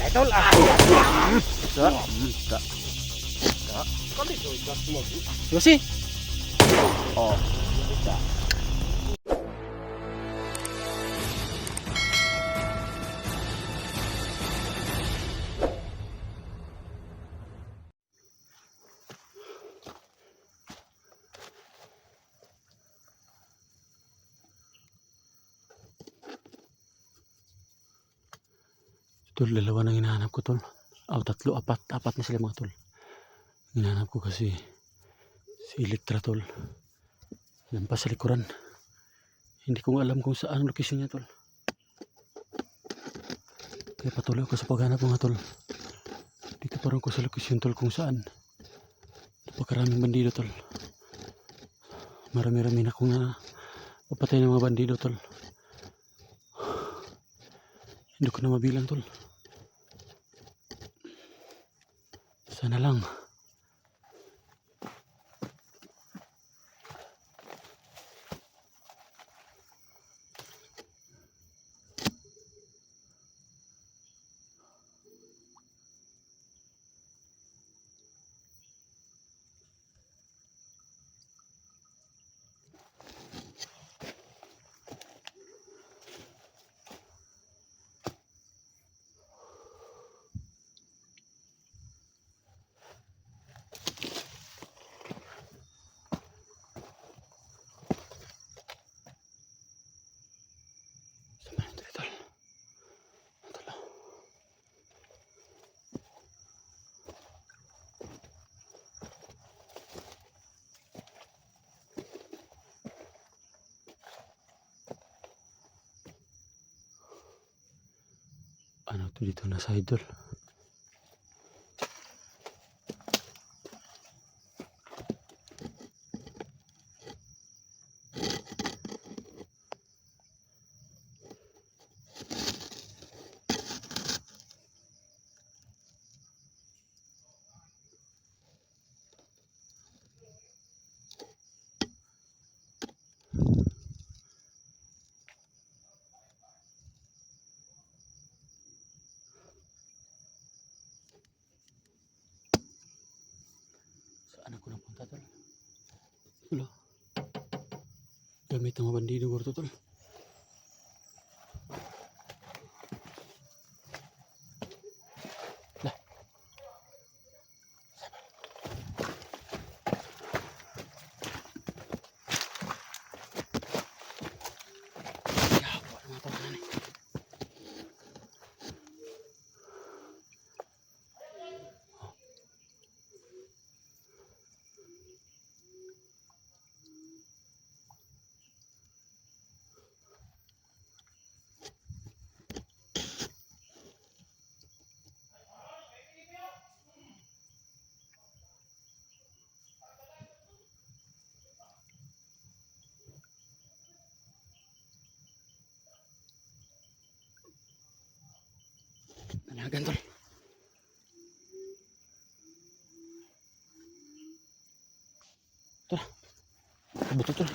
Tol ah. Yosi. Oh. Tol, dalawa nang hinahanap ko, tol. Tatlo, apat na sila mga tol. Hinahanap ko kasi si Electra, tol. Yan pa sa likuran. Hindi ko alam kung saan location niya, tol. Kaya patuloy ako sa paghanap mga tol. Dito parang ko sa location, tol, kung saan. Napakaraming bandido, tol. Marami-rami na akong papatay ng mga bandido, tol. Hindi ko na mabilang, tol. Sana lang. Ano to dito nasa idol? Saan ako napunta, tol? Hello? Gamit ng mga bandido ko, tol. Lah. Yawa mga tol na ni. Nanagan, tol. Tol. Buto, tol.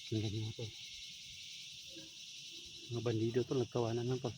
Tingnan mo, tol. Mga bandido, tol. Nagkawanan lang, tol.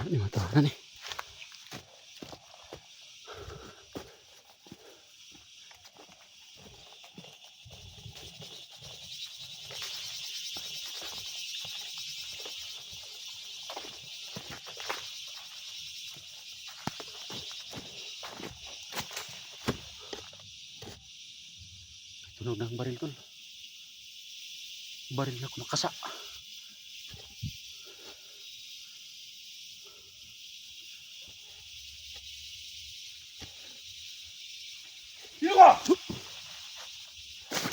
Ni matawanan eh. Tunog ng baril tol. Baril na kumakasa.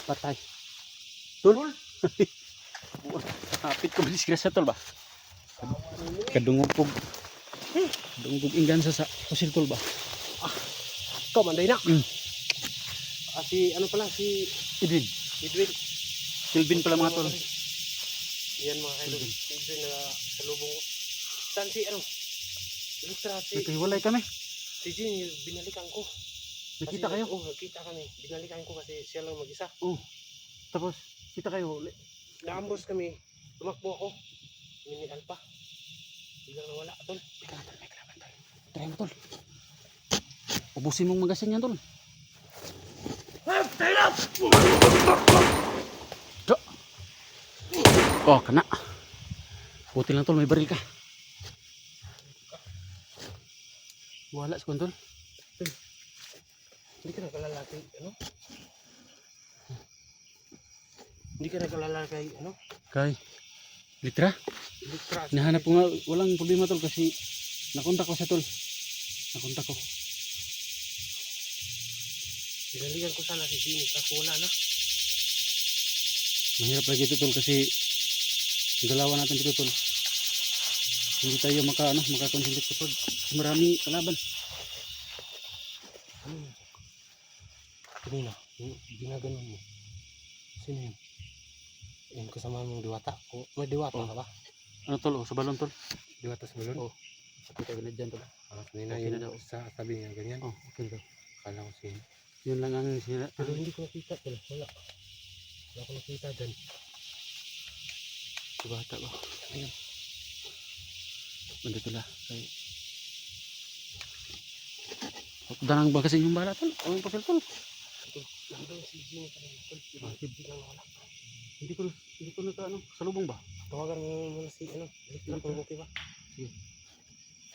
Patay. Tol. Hapit ko disgrasya tol ba? Kadungog kog. Kadungog inggan sa kusil tol ba? Ikaw manday na. Mm. Si ano pala si Edwin. Edwin. Silvin pala mga tol. Yan mga kaidol. Si Edwin na salubong ko. Saan si ano? Ilustra si Naghiwalay kami. si Jean, binalikan ko. Nakita Kasi, kayo? Oo, nakita kami. Binalikan ko kasi siya lang mag-isa. Oh. Tapos kita kayo. Naambos kami. Tumakbo ako. Mini Alpha. Biglang nawala tol. Teka tol, may kalaban tol. Try mo tol. Ubusin mong magasin yan tol. Do. Oh, kena. Buti lang tol, may baril ka. Wala si tol. Hindi ka nakalala kay ano? Hindi ka nakalala kay ano? Kay Litra. Ilustra. Nahanap ko nga, walang problema tol kasi nakontak ko sa tol. Nakontak ko. Binalikan ko sana si Jean. Kaso wala na. Mahirap lagi ito tol kasi ang galawan natin dito tol. Hindi tayo makakonsentrate kapag marami kalaban. Kanina, yung ginaganon mo. Sino yun? Yung kasama mong diwata. O, may diwata ka ba? Ano tol? Oh, sa balon tol. Diwata sa balon? Oh. Kita ka na dyan tol. Kanina Okay yun na daw. sabi niya ganyan. Oh, okay daw. Kala ko siya. Yun lang ang sila. Pero hindi ko nakita tol. Wala. Wala ko nakita dyan. Si bata ba? Ayun. Nandito la. Kay danang ba kasi yung bala tol? O yung pasal tol? Nandun si Jimmy kanina tol. Hindi lang wala. Hindi ko naka salubong ba? Tawagan mo muna si ano. Electric mo okay ba? Sige.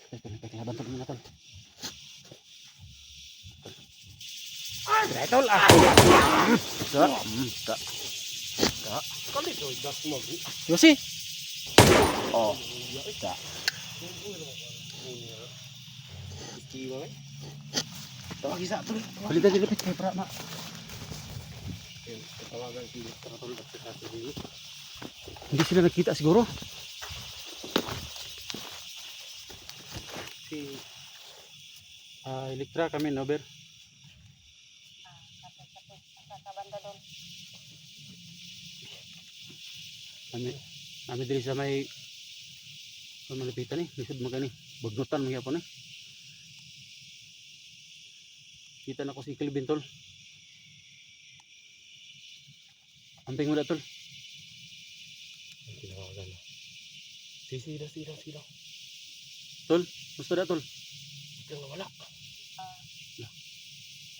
Ito nagkakalaban tol mga tol. Dre tol ah! Da. Da. Kalit o, das mo. Yosi. Oh. Da. Istiwa eh. Tawag isa tol. Balitan dilipit kay pra ma. Tawagan si tol at saka si Jimmy. Hindi sila nakita siguro. Si Elektra kami no ber. Kami diri sa may malapitan eh. Lisod magani. Bagnutan mo yapon eh. Kita na ko si Kelvin tol. Amping mo na tol. Tinawagan na. Sila. Tol, gusto na tol. Biglang nawala.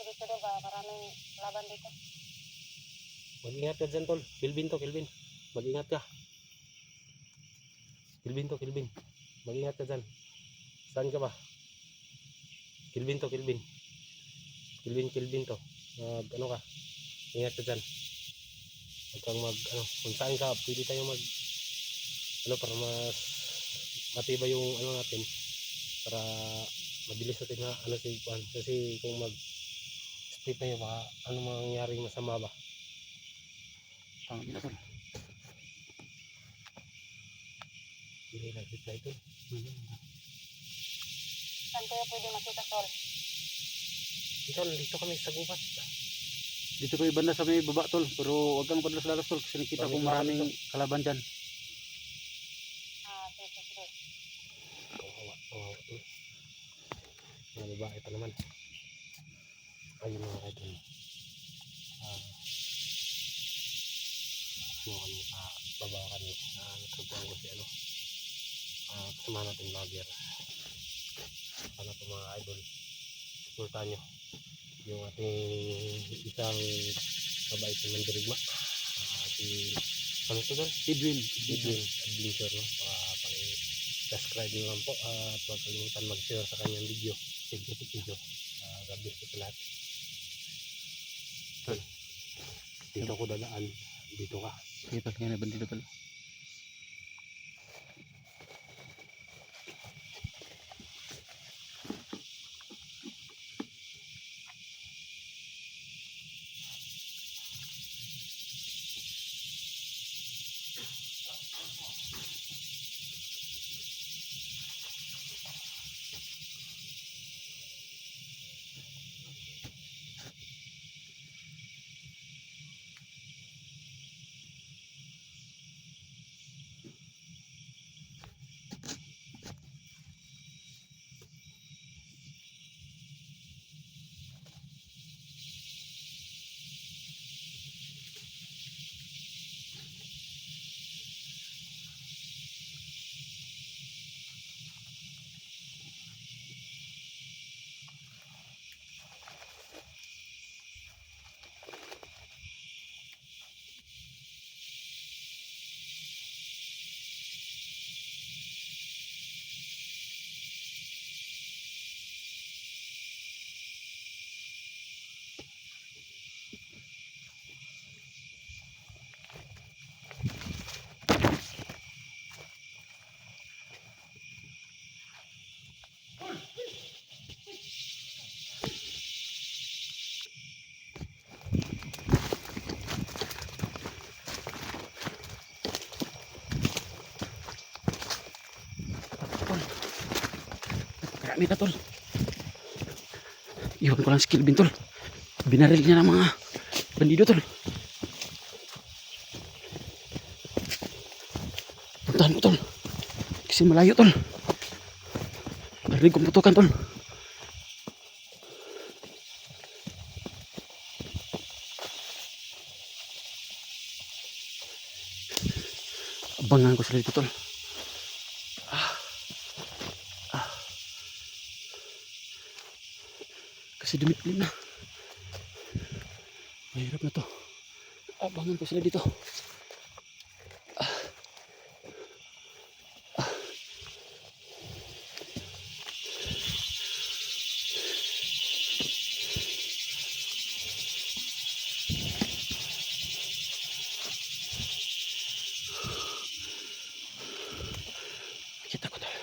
Dito ba maraming laban dito? Mag-ingat ka dyan tol. Kelvin. Mag-ingat ka. Kelvin. Mag-ingat ka dyan. Saan ka ba? Kelvin to. Ano ka? Ingat ka dyan. Huwag kang kung saan ka, pwede tayo para mas matibay yung natin. Para mabilis natin na si Juan. Kasi kung split tayo, baka mangyaring masama ba? Tama na tol. Hindi nag-reply tol. Saan kayo pwede makita, Tol? Dito kami sa gubat. Dito ko ibanda sa may baba tol, pero wag kang padalas lalas tol kasi nakita ko maraming kalaban dyan. Sige. Kawawa tol. Mga babae pa naman. Ayun mga kaidol. Babawa kami na nagkabuhan ko si kasama natin vlogger. Sana po mga idol, supportan nyo yung ating isang mabait na mandirigma. Si ano to doon? Edwin Adventure, no? Pang-subscribe nyo lang po at huwag kalimutan mag-share sa kanyang video. Video. God bless po sa lahat. Tol, dito ako dadaan. Dito ka. Sige tol, ngayon na bandido tol. Marami na tol. Iwan ko lang si Kelvin tol. Binaril niya ng mga bandido tol. Puntahan mo tol. Kasi malayo tol. Narinig kong putukan tol. Abangan ko sila dito tol. Kasi dumiklim na. Mahirap na to. Abangan ko sila dito. Kita ko tol.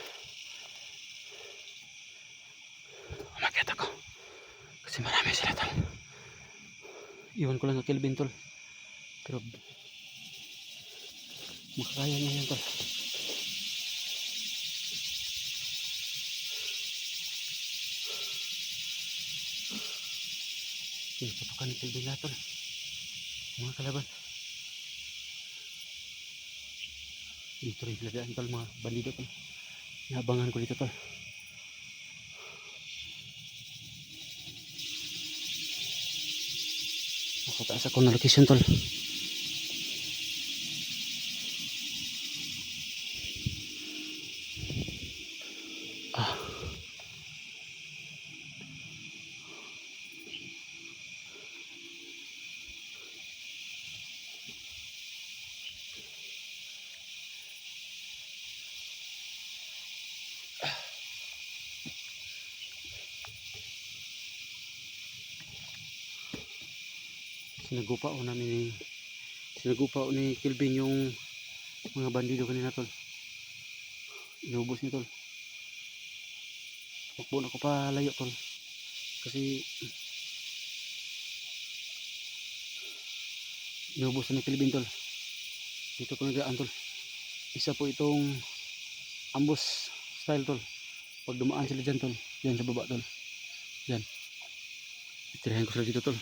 Umakyat ako. Kasi marami sila tol. Iwan ko lang sa Kelvin tol. Pero makakaya niya yan tol. Putukan ni Kelvin na tol. Mga kalaban. Dito rin lagaan tol, mga bandido tol. Inabangan ko dito tol. Nakataas ako na location tol. Sinagupao ni Kelvin yung mga bandido kanina tol. Inubos niya tol. Takbo na ako pa layo tol. Kasi inubos na ni Kelvin tol. Dito ko nagaan tol. Isa po itong ambush style tol. Pag dumaan sila dyan tol, dyan sa baba tol. Dyan. Itirahan ko sila dito tol.